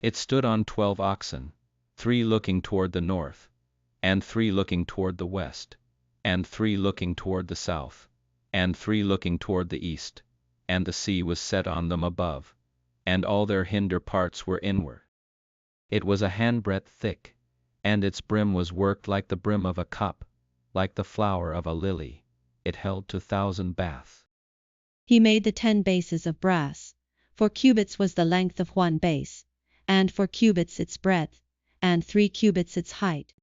It stood on 12 oxen, 3 looking toward the north, and 3 looking toward the west, and 3 looking toward the south, and 3 looking toward the east, and the sea was set on them above, and all their hinder parts were inward. It was a handbreadth thick, and its brim was worked like the brim of a cup, like the flower of a lily. It held 2,000 baths. He made the 10 bases of brass. 4 cubits was the length of one base, and 4 cubits its breadth, and 3 cubits its height.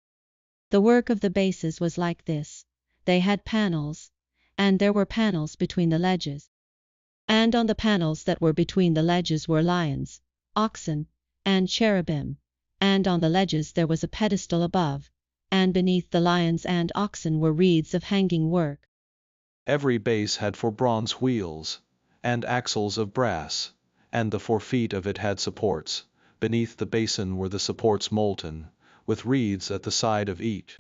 The work of the bases was like this: they had panels, and there were panels between the ledges. And on the panels that were between the ledges were lions, oxen, and cherubim, and on the ledges there was a pedestal above, and beneath the lions and oxen were reeds of hanging work. Every base had 4 bronze wheels, and axles of brass, and the 4 feet of it had supports. Beneath the basin were the supports molten, with reeds at the side of each.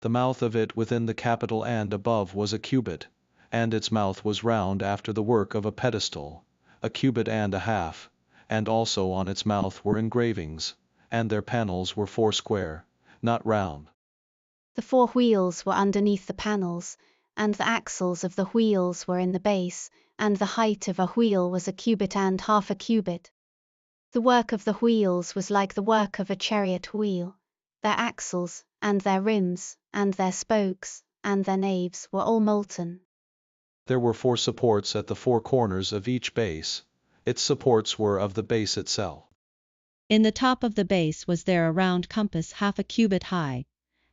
The mouth of it within the capital and above was a cubit, and its mouth was round after the work of a pedestal, a cubit and a half, and also on its mouth were engravings, and their panels were 4 square, not round. The 4 wheels were underneath the panels, and the axles of the wheels were in the base, and the height of a wheel was a cubit and half a cubit. The work of the wheels was like the work of a chariot wheel. Their axles, and their rims, and their spokes, and their naves were all molten. There were 4 supports at the 4 corners of each base. Its supports were of the base itself. In the top of the base was there a round compass half a cubit high,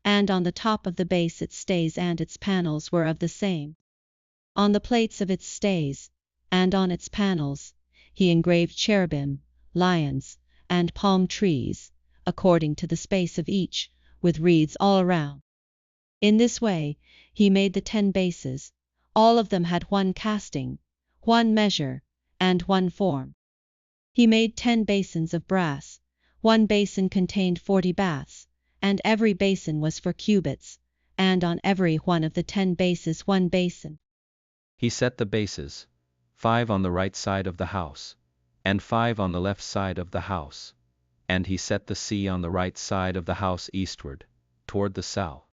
and on the top of the base its stays and its panels were of the same. On the plates of its stays, and on its panels, he engraved cherubim, lions, and palm trees, according to the space of each, with reeds all around. In this way, he made the 10 bases. All of them had 1 casting, 1 measure, and 1 form. He made 10 basins of brass. 1 basin contained 40 baths, and every basin was 4 cubits, and on every one of the 10 bases 1 basin. He set the bases, 5 on the right side of the house, and 5 on the left side of the house, and he set the sea on the right side of the house eastward, toward the south.